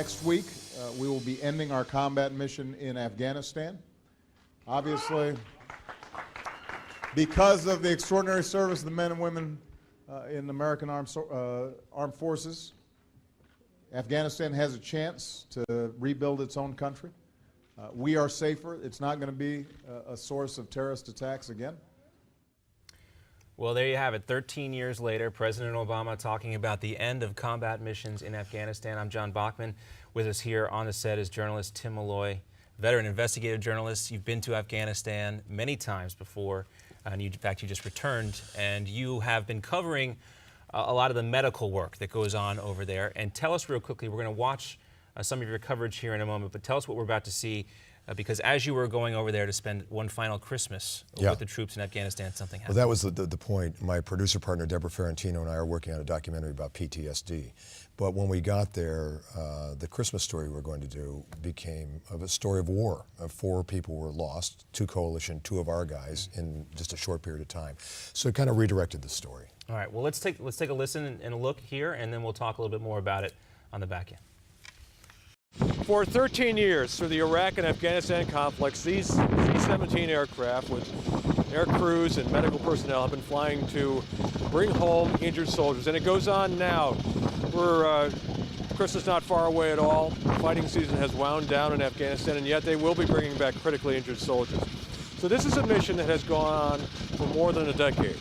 Next week, we will be ending our combat mission in Afghanistan. Obviously, because of the extraordinary service of the men and women in American armed forces, Afghanistan has a chance to rebuild its own country. We are safer. It's not going to be a source of terrorist attacks again. Well, there you have it. 13 years later, President Obama talking about the end of combat missions in Afghanistan. I'm John Bachman. With us here on the set is journalist Tim Malloy, veteran investigative journalist. You've been to Afghanistan many times before, and in fact, you just returned, and you have been covering a lot of the medical work that goes on over there. And tell us real quickly, we're going to watch some of your coverage here in a moment, but tell us what we're about to see, because as you were going over there to spend one final Christmas with the troops in Afghanistan, something happened. Well, that was the point. My producer partner, Deborah Ferrantino, and I are working on a documentary about PTSD. But when we got there, the Christmas story we're going to do became a story of war. 4 people were lost, 2 coalition, 2 of our guys in just a short period of time. So it kind of redirected the story. All right, well, let's take a listen and a look here, and then we'll talk a little bit more about it on the back end. For 13 years through the Iraq and Afghanistan conflicts, these C-17 aircraft with air crews and medical personnel have been flying to bring home injured soldiers. And it goes on now. Christmas not far away at all. The fighting season has wound down in Afghanistan, and yet they will be bringing back critically injured soldiers. So this is a mission that has gone on for more than a decade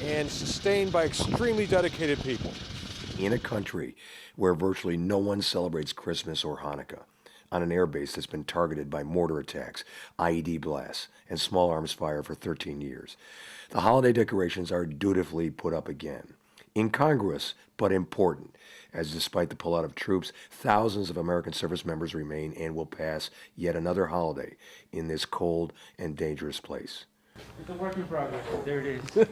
and sustained by extremely dedicated people. In a country where virtually no one celebrates Christmas or Hanukkah, on an airbase that's been targeted by mortar attacks, IED blasts, and small arms fire for 13 years, the holiday decorations are dutifully put up again. Incongruous, but important, as despite the pullout of troops, thousands of American service members remain and will pass yet another holiday in this cold and dangerous place. It's a work in progress. There it is.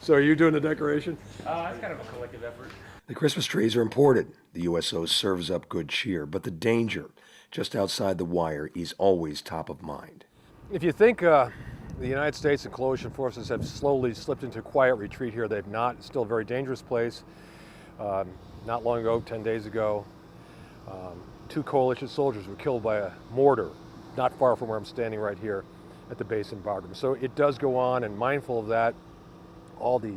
So are you doing the decoration? It's kind of a collective effort. The Christmas trees are imported. The USO serves up good cheer, but the danger just outside the wire is always top of mind. If you think the United States and coalition forces have slowly slipped into quiet retreat here, they've not. It's still a very dangerous place. Not long ago, 10 days ago, 2 coalition soldiers were killed by a mortar not far from where I'm standing right here at the base in Bagram. So it does go on, and mindful of that, all the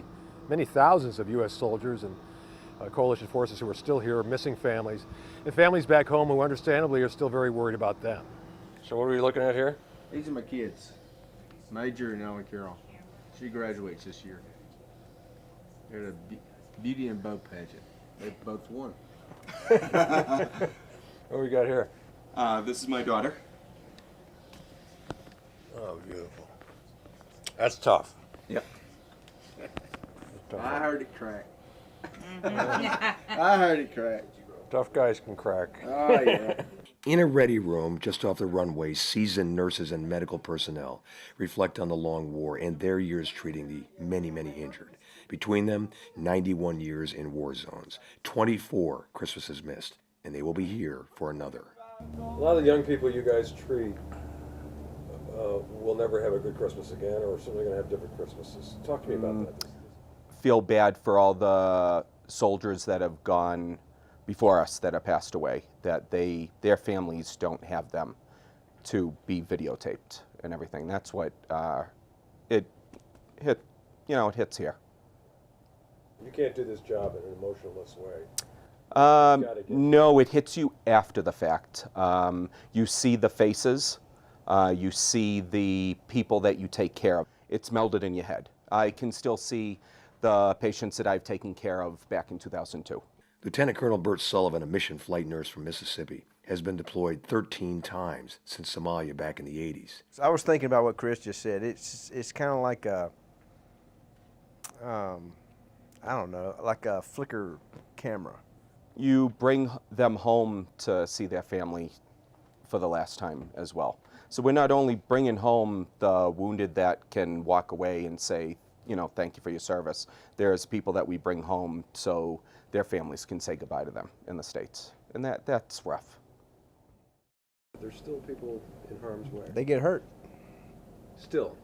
many thousands of U.S. soldiers and coalition forces who are still here, missing families, and families back home who understandably are still very worried about them. So what are we looking at here? These are my kids, Major and Ellen Carroll. She graduates this year. They're at a beauty and bow pageant. They both won. What do we got here? This is my daughter. Oh, beautiful. That's tough. Yep. I heard it crack. I heard it crack. Tough guys can crack. Oh, yeah. In a ready room just off the runway, seasoned nurses and medical personnel reflect on the long war and their years treating the many, many injured. Between them, 91 years in war zones, 24 Christmases missed, and they will be here for another. A lot of the young people you guys treat will never have a good Christmas again, or certainly going to have different Christmases. Talk to me about that. Feel bad for all the soldiers that have gone before us that have passed away, that their families don't have them to be videotaped and everything. That's what it hits here. You can't do this job in an emotionless way. No, it hits you after the fact. You see the faces, you see the people that you take care of. It's melded in your head. I can still see the patients that I've taken care of back in 2002. Lieutenant Colonel Bert Sullivan, a mission flight nurse from Mississippi, has been deployed 13 times since Somalia back in the 80s. So I was thinking about what Chris just said. It's kind of like a, I don't know, like a flicker camera. You bring them home to see their family for the last time as well. So we're not only bringing home the wounded that can walk away and say, thank you for your service. There's people that we bring home so their families can say goodbye to them in the States. And that's rough. There's still people in harm's way. They get hurt. Still.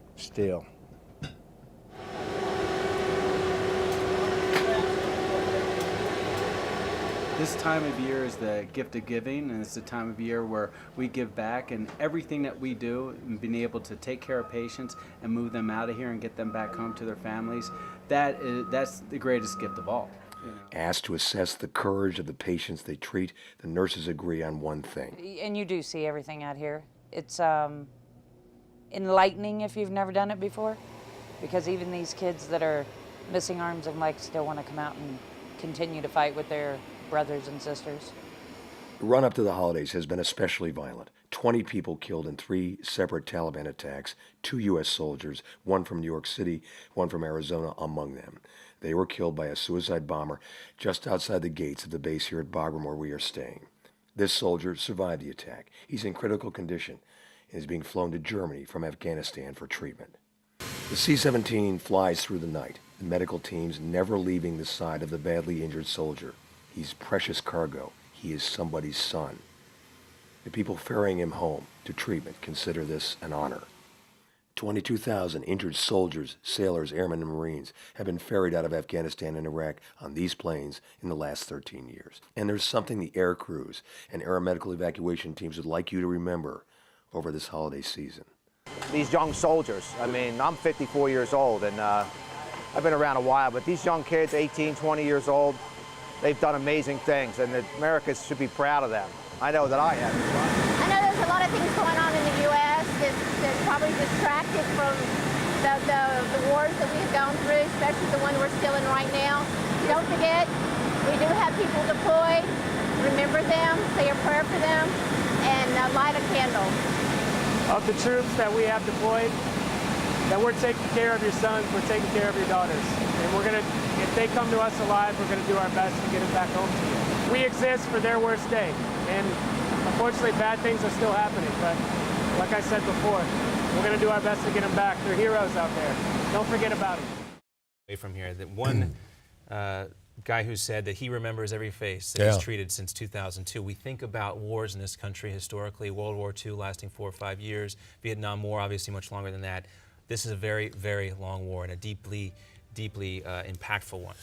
This time of year is the gift of giving, and it's the time of year where we give back, and everything that we do, and being able to take care of patients and move them out of here and get them back home to their families, that's the greatest gift of all. You know? Asked to assess the courage of the patients they treat, the nurses agree on one thing. And you do see everything out here. It's enlightening if you've never done it before, because even these kids that are missing arms and legs still want to come out and continue to fight with their brothers and sisters. The run-up to the holidays has been especially violent. 20 people killed in 3 separate Taliban attacks, 2 U.S. soldiers, one from New York City, one from Arizona among them. They were killed by a suicide bomber just outside the gates of the base here at Bagram where we are staying. This soldier survived the attack. He's in critical condition and is being flown to Germany from Afghanistan for treatment. The C-17 flies through the night, the medical teams never leaving the side of the badly injured soldier. He's precious cargo. He is somebody's son. The people ferrying him home to treatment consider this an honor. 22,000 injured soldiers, sailors, airmen, and Marines have been ferried out of Afghanistan and Iraq on these planes in the last 13 years. And there's something the air crews and aeromedical evacuation teams would like you to remember over this holiday season. These young soldiers, I mean, I'm 54 years old, and I've been around a while, but these young kids, 18, 20 years old, they've done amazing things, and America should be proud of them. I know that I am. I know there's a lot of things going on in the U.S. that's probably distracted from the wars that we have gone through, especially the one we're still in right now. Don't forget, we do have people deployed. Remember them, say a prayer for them, and light a candle. Of the troops that we have deployed, that we're taking care of your sons, we're taking care of your daughters. And we're gonna, if they come to us alive, we're gonna do our best to get them back home to you. We exist for their worst day. And unfortunately, bad things are still happening. But like I said before, we're gonna do our best to get them back. They're heroes out there. Don't forget about them. Away from here, that one guy who said that he remembers every face that he's treated since 2002. We think about wars in this country historically, World War II lasting 4 or 5 years, Vietnam War obviously much longer than that. This is a very, very long war and a deeply impactful one.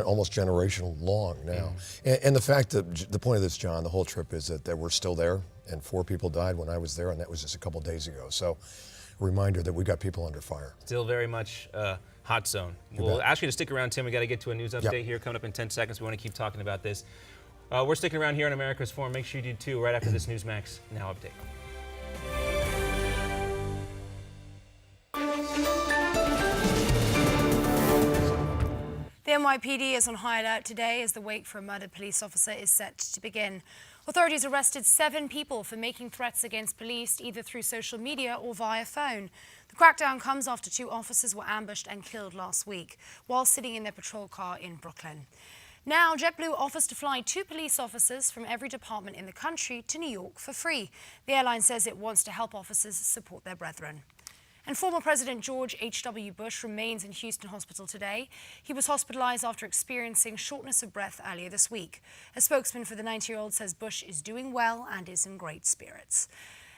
Almost generational long now. And the fact that, the point of this, John, the whole trip is that we're still there, and 4 people died when I was there, and that was just a couple days ago. So, a reminder that we got people under fire. Still very much hot zone. We'll ask you to stick around, Tim. We got to get to a news update here coming up in 10 seconds. We want to keep talking about this. We're sticking around here on America's Forum. Make sure you do too right after this Newsmax Now update. The NYPD is on high alert today as the wake for a murdered police officer is set to begin. Authorities arrested 7 people for making threats against police either through social media or via phone. The crackdown comes after 2 officers were ambushed and killed last week while sitting in their patrol car in Brooklyn. Now, JetBlue offers to fly 2 police officers from every department in the country to New York for free. The airline says it wants to help officers support their brethren. And former President George H.W. Bush remains in Houston Hospital today. He was hospitalized after experiencing shortness of breath earlier this week. A spokesman for the 90-year-old says Bush is doing well and is in great spirits.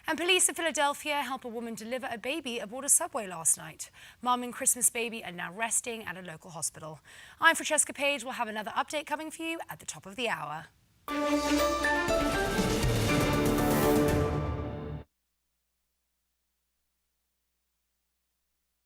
And police in Philadelphia help a woman deliver a baby aboard a subway last night. Mum and Christmas baby are now resting at a local hospital. I'm Francesca Page. We'll have another update coming for you at the top of the hour.